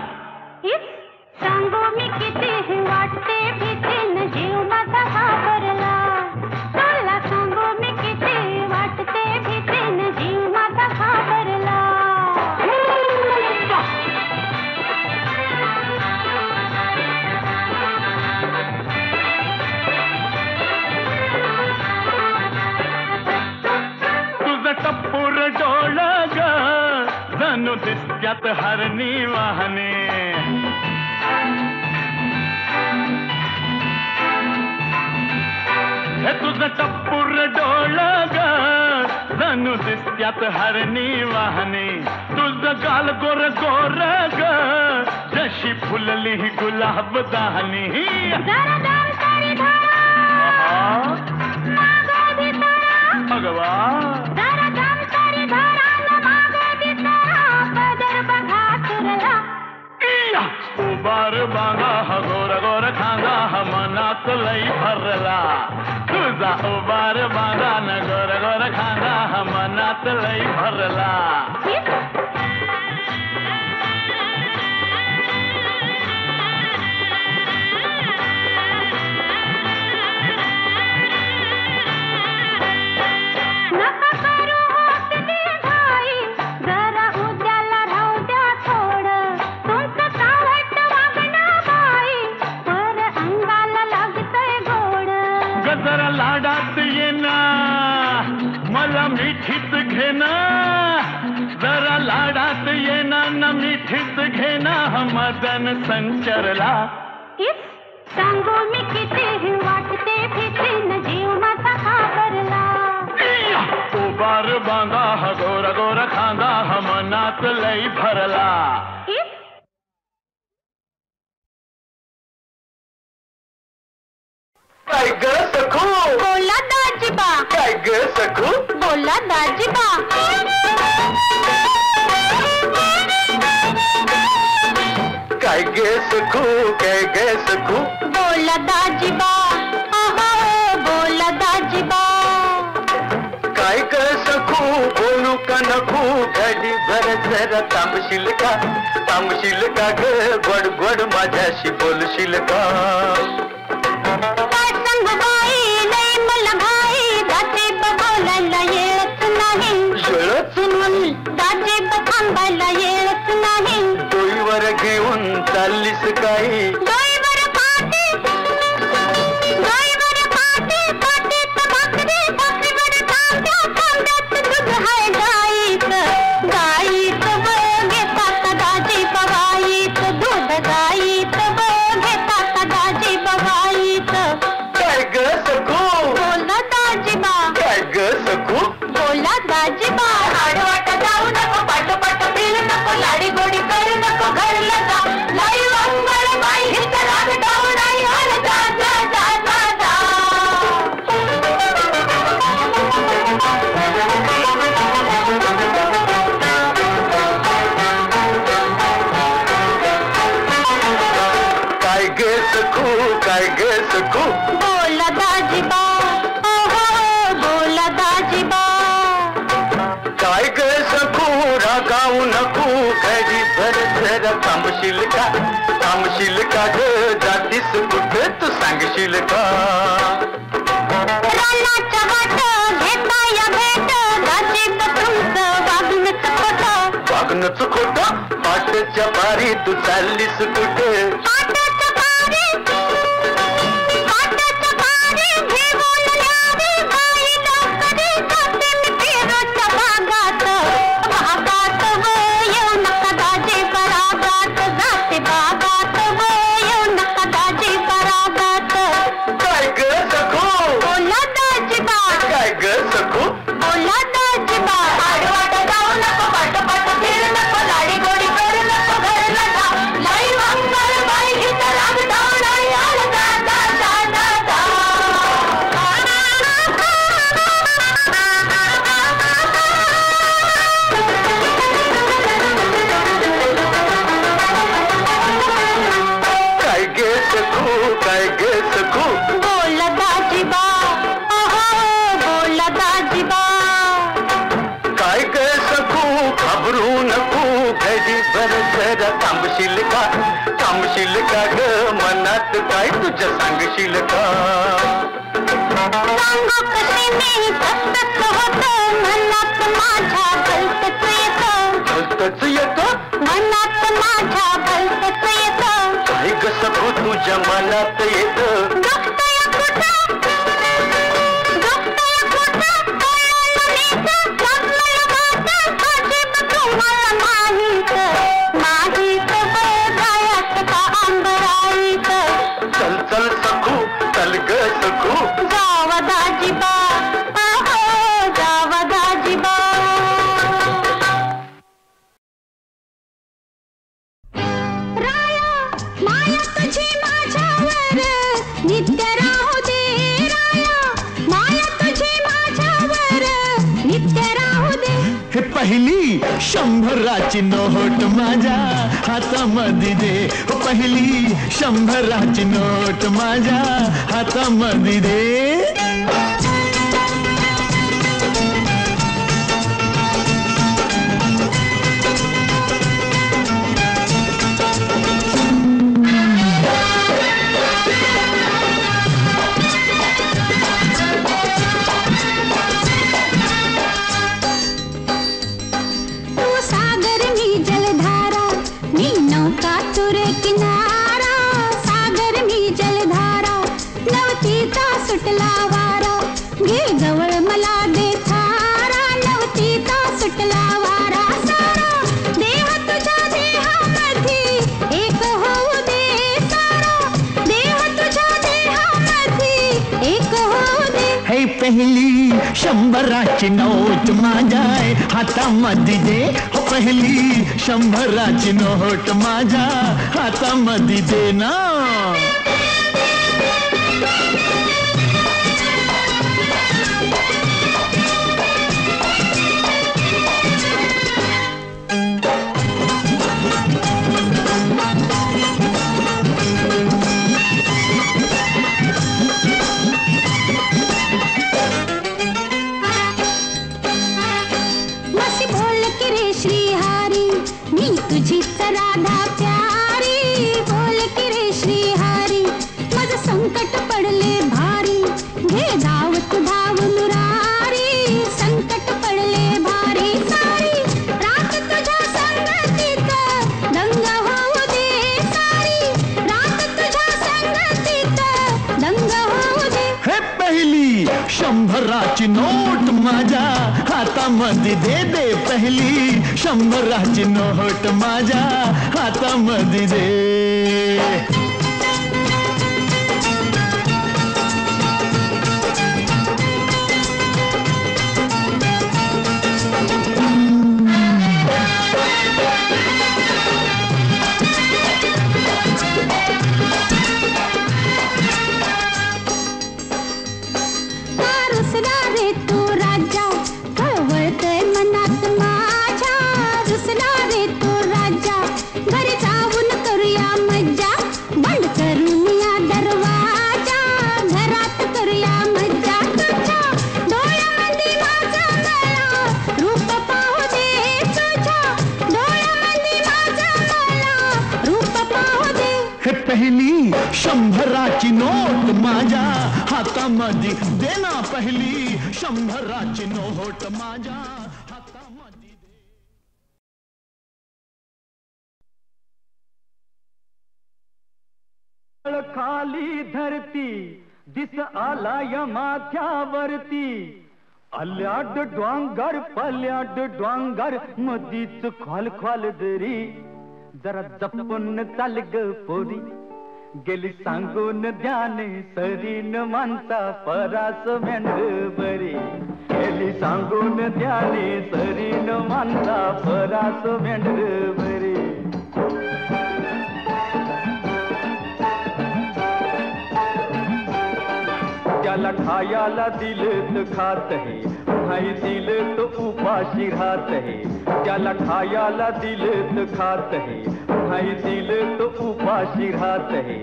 [SPEAKER 3] सांगू मी किती वाटते भीतीनं जीव माझा घाबरला. तुला सांगू मी किती वाटते भीतीनं जीव माझा घाबरला.
[SPEAKER 2] दिसत्यात हरणी वाहने हे तुझं टप्पूर डोळ ग जणू दिसत्यात हरणी वाहने तुझं गाल गोर गोर ग जशी फुलली गुलाब दाहनी भगवान उबार बांगा हा गोर गोर खांगा हा मनात लई भरला तुझा उबार बांगा न गोर गोर खांगा हा मनात लई भरला जरा लाडात ये ना मला मिठीत घे ना जरा लाडात ये ना न मिठीत घे ना मदन संचरला
[SPEAKER 3] सांगू मी किती वाटते फिटे न जीव माझा घाबरला
[SPEAKER 2] उबार बांगा हा गोर गोर खांगा हा मनात लई भरला
[SPEAKER 6] काय ग सखू
[SPEAKER 3] बोला दाजीबा
[SPEAKER 6] काय ग सखू
[SPEAKER 3] बोला दाजीबा
[SPEAKER 6] काय ग सखू काय ग सखू
[SPEAKER 3] बोला दाजीबा बोला दाजीबा
[SPEAKER 6] काय ग सखू बोलू का नको घडी भर जरा थांबशील का ग गोड गोड माझ्याशी बोलशील का
[SPEAKER 3] थांबायला येत नाही
[SPEAKER 6] डोईवर घेऊन चाललीस काही
[SPEAKER 3] डोईवर पाटी पाटीत भाकरी भाकरीवर तांब्या तांब्यात दूध हाय गाईत घेतात दाजी बगाईत दूध गाईत घेतात दाजी बगाईत
[SPEAKER 6] काय ग सखू
[SPEAKER 3] बोला दाजीबा
[SPEAKER 6] काय ग सखू
[SPEAKER 3] बोला दाजीबा आडवाट जाऊ नको पाठोपाठ फिरू नको लाडी गोडी करू नको घरला जा लाई मंगळ बाई हित राग डावडाई हर जा जा जा जा जा
[SPEAKER 6] काय ग सखू काय ग सखू
[SPEAKER 3] बोला दाजीबा बोला दाजीबा
[SPEAKER 6] काय ग सखू रागावू नको घडी भर जरा थांबशील का ग जातीस कुठे तू सांगशील का
[SPEAKER 3] रानाच्या वाट घेता या भेट दाजीब तुमचं
[SPEAKER 6] वागणंच खोटं पाटच्या पारी तू चाललीस कुठे
[SPEAKER 3] पाटाच्या पारी घेऊन न्यावी बाई लवकरी जाते मी फिरोच्या भागात येऊ नका दाजी बरागात जाते बागात येऊ नका दाजी बरागात
[SPEAKER 6] काय ग सखू
[SPEAKER 3] बोला दाजीबा
[SPEAKER 6] काय ग सखू
[SPEAKER 3] बोला दाजीबा आडवाट जाऊ नको पाठोपाठ फिरू नको लाडी गोडी करू नको घरला जा लाई मंगळ बाई हित राग डावडाई हर जा जा जा जा
[SPEAKER 6] काय ग सखू काय ग सखू
[SPEAKER 3] बोला दाजीबा बोला दाजीबा
[SPEAKER 6] काय ग सखू घाबरू नको घडी भर जरा थांबशील का ग मनात काय तुझ्या सांगशील का
[SPEAKER 3] सांगू कशी मी तसंच होतं मनात माझ्या भलतंच येतं मनात माझ्या भलतंच येतं
[SPEAKER 6] काय ग सखू तुझ्या मनात येत
[SPEAKER 3] दुखतंय कुठं कळलं नीट लागलंय माझं अजिब तुम्हाला नाही
[SPEAKER 2] शंभराची नोट माझ्या हातामध्ये दे, पहिली शंभराची नोट माझ्या हातामध्ये दे. पहिली शंभराची नोट माझ्या हातामध्ये दे, पहिली शंभराची नोट माझ्या हातामध्ये दे ना.
[SPEAKER 3] राधा प्यारी बोल की रे श्रीहारी, माझं संकट पडले भारी, घे धावत धाव मुरारी, संकट पडले भारी सारी, रात तुझ्या संगतीत दंग होऊ दे सारी, रात तुझ्या संगतीत दंग होऊ दे.
[SPEAKER 2] हे पहिली शंभराची नोट माझ्या हातामध्ये दे दे, पहिली शंभराची नोट माझ्या हातामध्ये दे. पहिली शंभराची नोट माझ्या हातामध्ये दे ना, पहिली शंभराची नोट माझ्या हातामध्ये दे.
[SPEAKER 5] खाली धरती दिस आला या माथ्यावरती, आल्याड डोंगर पल्याड डोंगर मधीच खोल खोल दरी, जरा जपून चाल ग पोरी, गेली सांगून ध्याने सरीन माणसा परास मेंढ बरी, गेली सांगून ध्याने सरीन माणसा परास मेंढ बरी. त्याला खायाला दिलं तर खात है, नाही दिलं तर उपाशी राहत है, त्याला खायाला दिलं तर खात है, नाही दिलं तर उपाशी राहत है,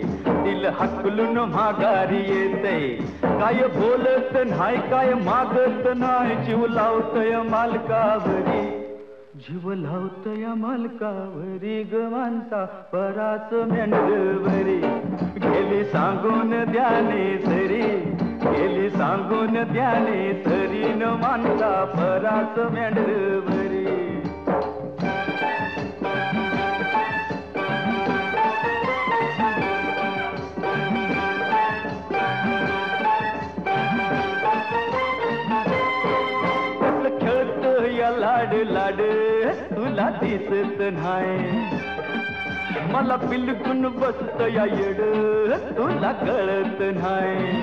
[SPEAKER 5] दिल हकलून माघारी येते, काय बोलत नाही काय मागत नाही, जीव लावतय मालकावरी, जीव लावतय मालकावरी ग माणसा परास मेंढवरी, गेली सांगून द्याने सरी, गेली सांगून द्याने सरीन माणसा परास मेंढवरी. खेळत या लाड लाड तुला दिसत नाही, मला बिलकुल बसत या येड तुला कळत नाही,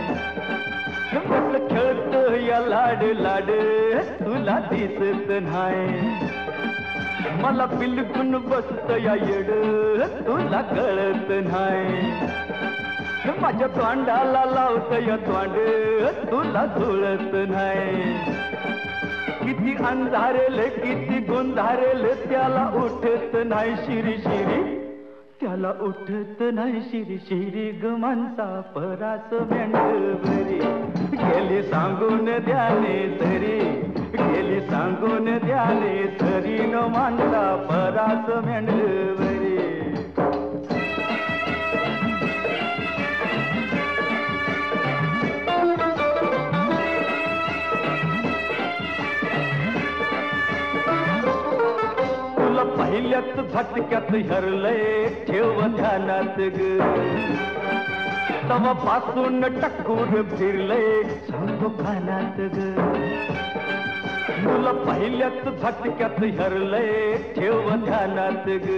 [SPEAKER 5] खेळत या लाड लाड तुला दिसत नाही, मला बिलकुल बसत या येड तुला कळत नाही, माझ्या तोंडाला लावत या तोंड तुला जुळत नाही, किती अंधारेल किती गोंधारेल त्याला उठत नाही शिरी शिरी, त्याला उठत नाही शिरी शिरी ग माणसा परास मेंढवरी. गेली सांगून द्याने तरी, गेली सांगून द्याने तरी न माणसा परास मेंढवरी. पहिल्याच झटक्यात हरलंय ठेव ध्यानात ग, तवा पासून टक्कूर फिरलंय सांगतो कानात ग. तुला पहिल्याच झटक्यात हरलंय ठेव ध्यानात ग,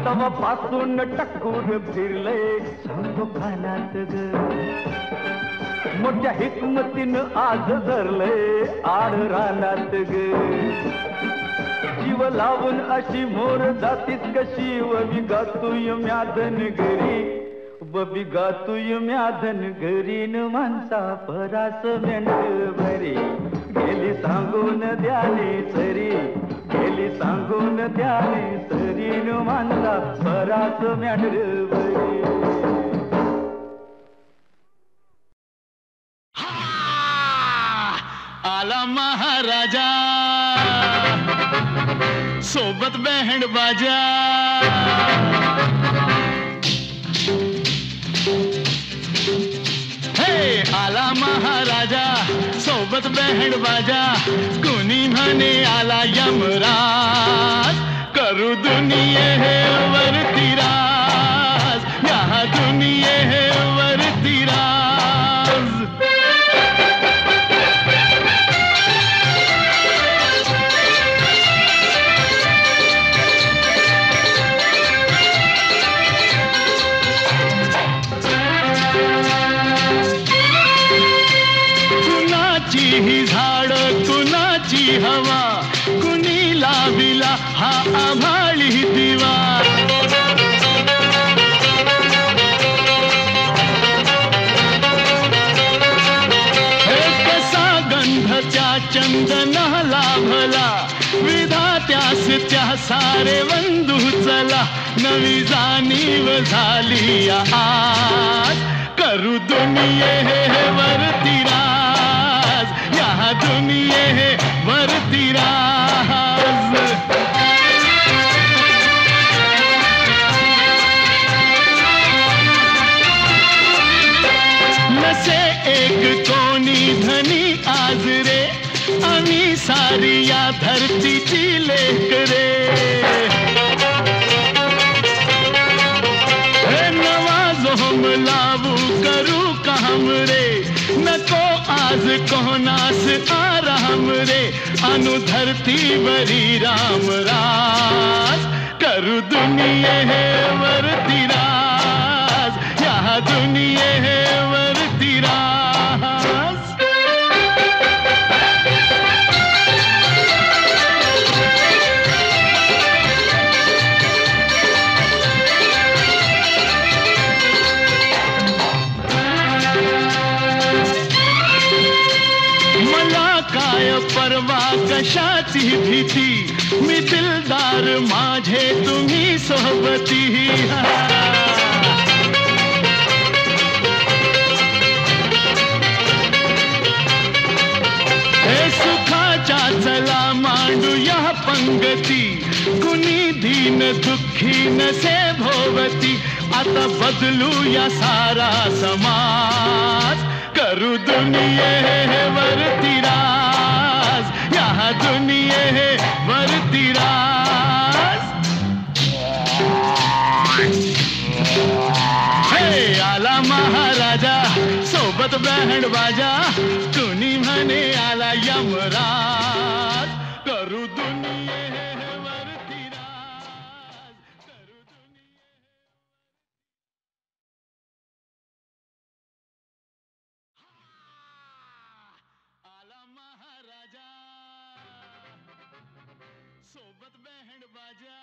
[SPEAKER 5] तवा पासून टक्कूर फिरलंय सांगतो कानात ग. मोठ्या हिकमतीनं आज धरलंय आड रानात ग. जीव लावून अशी मोर जातीस कशी वबी गातुय म्याधन घरी, वबी गातुय म्याधन घरी न माणसा परास मेंढवरी. गेली सांगून द्याने सरी, गेली सांगून द्याने सरी न माणसा परास मेंढवरी.
[SPEAKER 2] आला महाराजा सोबत बँड बाजा, हे आला महाराजा सोबत बँड बाजा. कुणी म्हणे आला यमराज, करू दुनिये हे वरती राज, या दुनिये हे वरती राज. ही झाड कुणाची हवा, कुणी लाविला हा आभाळी दिवा. हे कसा गंध त्या चंदना लाभला, विधात्यास त्या सारे वंदू चला. नवी जाणीव झाली आज, करू दुनिये हे वरती राज, या दुनिये हे वरती राज. नसे एक कोणी धनी आज रे, आम्ही सारी या धरतीची लेक रे. हे नवा जोम लावू करू काम रे, नको आज कोणास आराम रे. अनु धरतीवरी राम राज, करू दुनिये हे वरती राज, या दुनिये हे वरती राज. काय परवा कशाची भीती, मी दिलदार माझे तुम्ही सोबती. हे सुखाच्या चला मांडूया पंगती, कुणी दीन दुःखी नसे भोवती. आता बदलूया सारा समाज, करू दुनिये हे वरती राज, या दुनिये हे वरती राज. हे आला महाराजा सोबत बँड बाजा, कुणी म्हणे आला यमराज, करू दुनिये हे वरती राज, करू दुनिये. आला महाराजा सोबत बँड बाजा.